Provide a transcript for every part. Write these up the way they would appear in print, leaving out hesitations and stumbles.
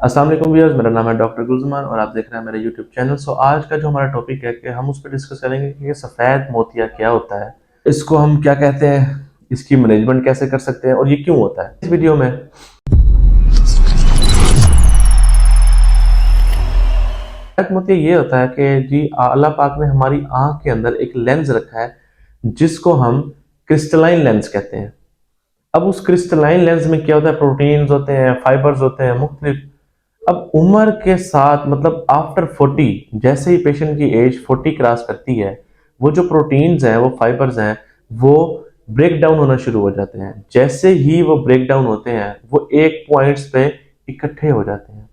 अस्सलाम वालेकुम व्यूअर्स, मेरा नाम है डॉक्टर गुलजमान और आप देख रहे हैं मेरे यूट्यूब चैनल। आज का जो हमारा टॉपिक है कि हम उस पर डिस्कस करेंगे कि ये सफ़ेद मोतिया क्या होता है, इसको हम क्या कहते हैं, इसकी मैनेजमेंट कैसे कर सकते हैं और ये क्यों होता है। इस वीडियो में सफ़ेद मोतिया ये होता है कि जी अल्लाह पाक ने हमारी आंख के अंदर एक लेंस रखा है जिसको हम क्रिस्टलाइन लेंस कहते हैं। अब उस क्रिस्टलाइन लेंस में क्या होता है, प्रोटीन्स होते हैं, फाइबर्स होते हैं मुख्तलिफ। अब उम्र के साथ मतलब आफ्टर 40, जैसे ही पेशेंट की एज 40 क्रॉस करती है, वो जो प्रोटीन्स हैं, वो फाइबर्स हैं, वो ब्रेक डाउन होना शुरू हो जाते हैं। जैसे ही वो ब्रेक डाउन होते हैं, वो एक पॉइंट्स पे इकट्ठे हो जाते हैं।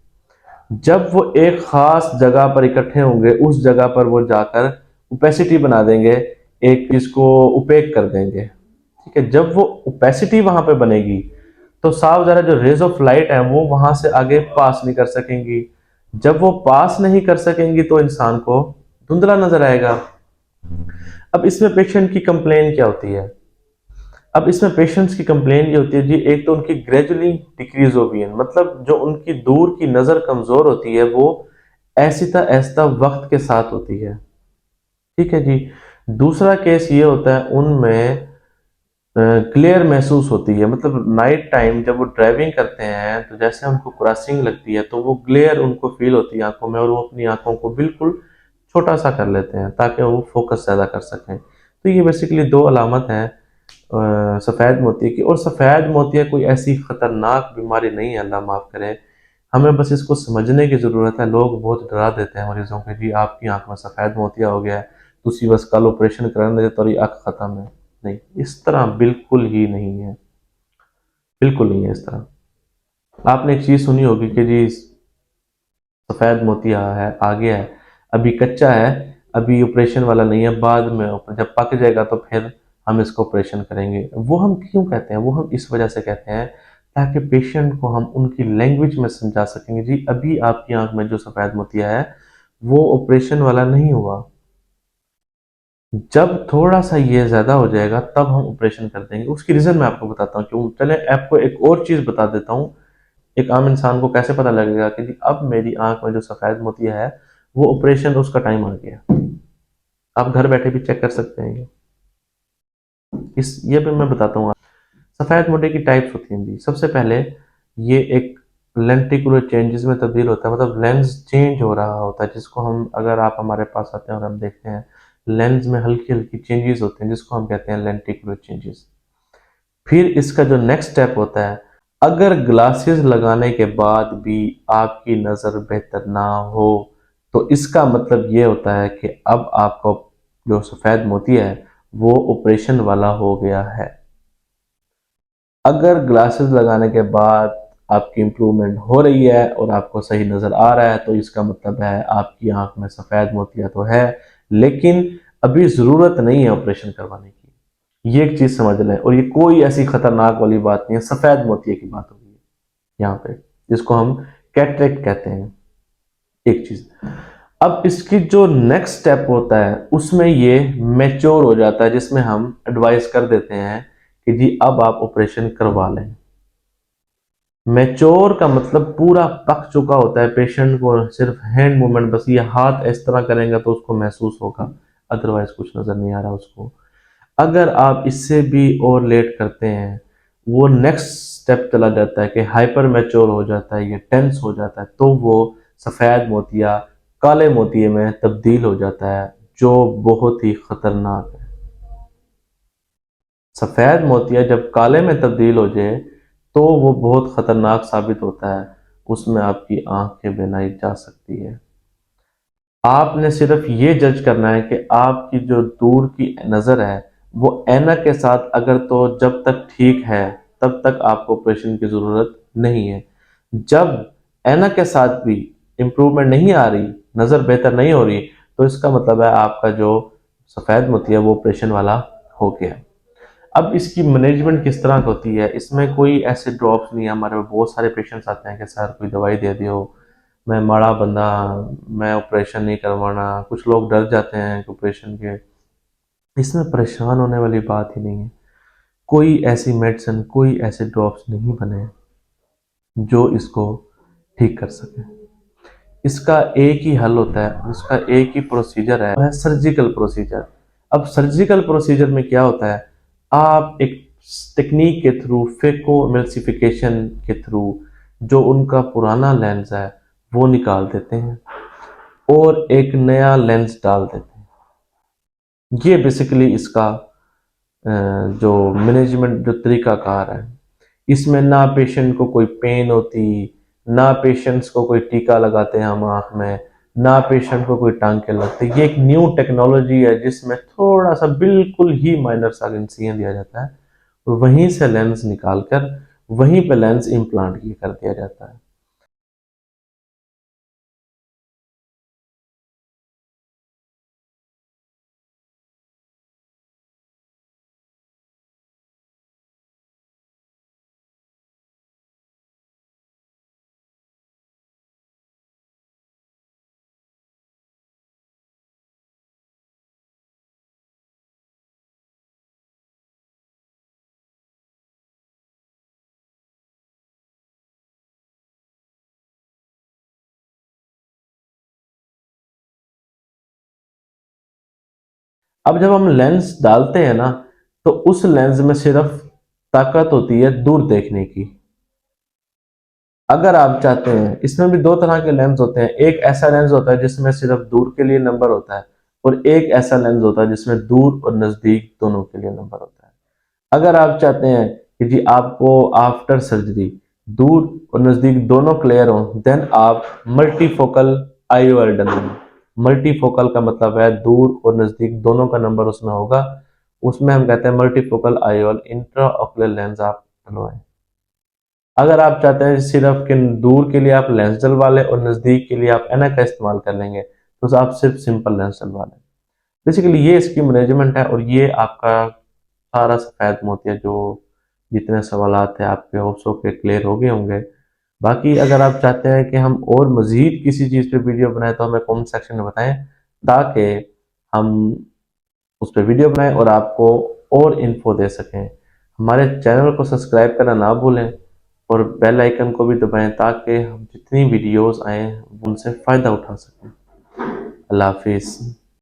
जब वो एक खास जगह पर इकट्ठे होंगे, उस जगह पर वो जाकर ओपेसिटी बना देंगे, एक चीज को उपेक कर देंगे। ठीक है, जब वो ओपेसिटी वहां पे बनेगी तो साफ जरा जो रेज ऑफ लाइट है वो वहां से आगे पास नहीं कर सकेंगी। जब वो पास नहीं कर सकेंगी तो इंसान को धुंधला नजर आएगा। अब इसमें पेशेंट की कंप्लेन क्या होती है? अब इसमें पेशेंट्स की कंप्लेन ये होती है जी, एक तो उनकी ग्रेजुअली डिक्रीज ऑफ विजन, मतलब जो उनकी दूर की नजर कमजोर होती है वो ऐसिता ऐसिता वक्त के साथ होती है। ठीक है जी। दूसरा केस ये होता है उनमें क्लियर महसूस होती है, मतलब नाइट टाइम जब वो ड्राइविंग करते हैं तो जैसे उनको क्रॉसिंग लगती है तो वो ग्लेयर उनको फील होती है आंखों में, और वो अपनी आंखों को बिल्कुल छोटा सा कर लेते हैं ताकि वो फोकस ज़्यादा कर सकें। तो ये बेसिकली दो अलामत हैं सफ़ेद मोतिया की। और सफ़ेद मोतिया कोई ऐसी ख़तरनाक बीमारी नहीं है, अल्लाह माफ़ करे। हमें बस इसको समझने की ज़रूरत है। लोग बहुत डरा देते हैं मरीजों को, जी आपकी आंख में सफ़ेद मोतिया हो गया है, तुसी बस कल ऑपरेशन कराने दे तो अख खत्म है। नहीं, इस तरह बिल्कुल ही नहीं है, बिल्कुल नहीं है इस तरह। आपने एक चीज़ सुनी होगी कि जी सफ़ेद मोतिया है, आ गया है, अभी कच्चा है, अभी ऑपरेशन वाला नहीं है, बाद में जब पक जाएगा तो फिर हम इसको ऑपरेशन करेंगे। वो हम क्यों कहते हैं? वो हम इस वजह से कहते हैं ताकि पेशेंट को हम उनकी लैंग्वेज में समझा सकेंगे, जी अभी आपकी आंख में जो सफ़ेद मोतिया है वो ऑपरेशन वाला नहीं हुआ, जब थोड़ा सा ये ज्यादा हो जाएगा तब हम ऑपरेशन कर देंगे। उसकी रीजन मैं आपको बताता हूँ क्यों। चले आपको एक और चीज बता देता हूँ, एक आम इंसान को कैसे पता लगेगा कि जी अब मेरी आंख में जो सफेद मोतिया है वो ऑपरेशन उसका टाइम आ गया। आप घर बैठे भी चेक कर सकते हैं इस ये भी मैं बताता हूँ। सफेद मोतिया की टाइप्स होती हैं जी। सबसे पहले ये एक लेंटिकुलर चेंजेस में तब्दील होता है, मतलब लेंस चेंज हो रहा होता है, जिसको हम, अगर आप हमारे पास आते हैं और हम देखते हैं लेंस में हल्की हल्की चेंजेस होते हैं जिसको हम कहते हैं लेंटिकुलर चेंजेस। फिर इसका जो नेक्स्ट स्टेप होता है, अगर ग्लासेस लगाने के बाद भी आपकी नज़र बेहतर ना हो तो इसका मतलब ये होता है कि अब आपका जो सफ़ेद मोतिया है वो ऑपरेशन वाला हो गया है। अगर ग्लासेस लगाने के बाद आपकी इम्प्रूवमेंट हो रही है और आपको सही नज़र आ रहा है तो इसका मतलब है आपकी आंख में सफ़ेद मोतिया तो है, लेकिन अभी ज़रूरत नहीं है ऑपरेशन करवाने की। ये एक चीज़ समझ लें, और ये कोई ऐसी खतरनाक वाली बात नहीं है, सफ़ेद मोतिया की बात होगी यहाँ पे, जिसको हम कैटरेक्ट कहते हैं। एक चीज़, अब इसकी जो नेक्स्ट स्टेप होता है उसमें ये मैच्योर हो जाता है, जिसमें हम एडवाइस कर देते हैं कि जी अब आप ऑपरेशन करवा लें। मैच्योर का मतलब पूरा पक चुका होता है, पेशेंट को सिर्फ हैंड मूवमेंट, बस ये हाथ इस तरह करेंगे तो उसको महसूस होगा, अदरवाइज कुछ नजर नहीं आ रहा उसको। अगर आप इससे भी और लेट करते हैं, वो नेक्स्ट स्टेप चला जाता है कि हाइपर मैच्योर हो जाता है, ये टेंस हो जाता है, तो वो सफेद मोतिया काले मोतिये में तब्दील हो जाता है, जो बहुत ही खतरनाक है। सफेद मोतिया जब काले में तब्दील हो जाए तो वो बहुत खतरनाक साबित होता है, उसमें आपकी आंखें बिनाई जा सकती है। आपने सिर्फ ये जज करना है कि आपकी जो दूर की नज़र है वो ऐनक के साथ, अगर तो जब तक ठीक है तब तक आपको ऑपरेशन की ज़रूरत नहीं है। जब ऐनक के साथ भी इम्प्रूवमेंट नहीं आ रही, नज़र बेहतर नहीं हो रही, तो इसका मतलब है आपका जो सफ़ेद मोतिया है वो ऑपरेशन वाला हो गया। अब इसकी मैनेजमेंट किस तरह की होती है? इसमें कोई ऐसे ड्रॉप्स नहीं है। हमारे पास बहुत सारे पेशेंट्स आते हैं कि सर कोई दवाई दे दियो, मैं माड़ा बंदा, मैं ऑपरेशन नहीं करवाना। कुछ लोग डर जाते हैं कि ऑपरेशन के। इसमें परेशान होने वाली बात ही नहीं है। कोई ऐसी मेडिसिन, कोई ऐसे ड्रॉप्स नहीं बने जो इसको ठीक कर सकें। इसका एक ही हल होता है, उसका एक ही प्रोसीजर है, वो है सर्जिकल प्रोसीजर। अब सर्जिकल प्रोसीजर में क्या होता है, आप एक टेक्निक के थ्रू, फेकोएमल्सिफिकेशन के थ्रू जो उनका पुराना लेंस है वो निकाल देते हैं और एक नया लेंस डाल देते हैं। ये बेसिकली इसका जो मैनेजमेंट जो तरीकाकार है। इसमें ना पेशेंट को कोई पेन होती, ना पेशेंट्स को कोई टीका लगाते हैं हम आँख में, ना पेशेंट को कोई टाँके लगते। ये एक न्यू टेक्नोलॉजी है जिसमें थोड़ा सा बिल्कुल ही माइनर सा इंसिजन दिया जाता है और वहीं से लेंस निकाल कर वहीं पे लेंस इम्प्लांट ये कर दिया जाता है। अब जब हम लेंस डालते हैं ना, तो उस लेंस में सिर्फ ताकत होती है दूर देखने की। अगर आप चाहते हैं, इसमें भी दो तरह के लेंस होते हैं। एक ऐसा लेंस होता है जिसमें सिर्फ दूर के लिए नंबर होता है और एक ऐसा लेंस होता है जिसमें दूर और नजदीक दोनों के लिए नंबर होता है। अगर आप चाहते हैं कि जी आपको आफ्टर सर्जरी दूर और नजदीक दोनों क्लियर हो, देन आप मल्टीफोकल आईओएल डलें। मल्टीफोकल का मतलब है दूर और नजदीक दोनों का नंबर उसमें होगा। उसमें हम कहते हैं multifocal IOL intra ocular lens आप डलवाएं। अगर आप चाहते हैं सिर्फ कि दूर के लिए आप लेंस डलवा लें और नज़दीक के लिए आप एना का इस्तेमाल कर लेंगे, तो आप सिर्फ सिंपल लेंस डलवा लें। बेसिकली ये इसकी मैनेजमेंट है और ये आपका सारा सफ़ेद मोतिया जो जितने सवालात थे आपके होप्स के क्लियर हो गए होंगे। बाकी अगर आप चाहते हैं कि हम और मज़ीद किसी चीज़ पे वीडियो बनाएं तो हमें कमेंट सेक्शन में बताएं, ताकि हम उस पर वीडियो बनाएं और आपको और इन्फो दे सकें। हमारे चैनल को सब्सक्राइब करना ना भूलें और बेल आइकन को भी दबाएं ताकि हम जितनी वीडियोस आए उनसे फ़ायदा उठा सकें। अल्लाह हाफिज़।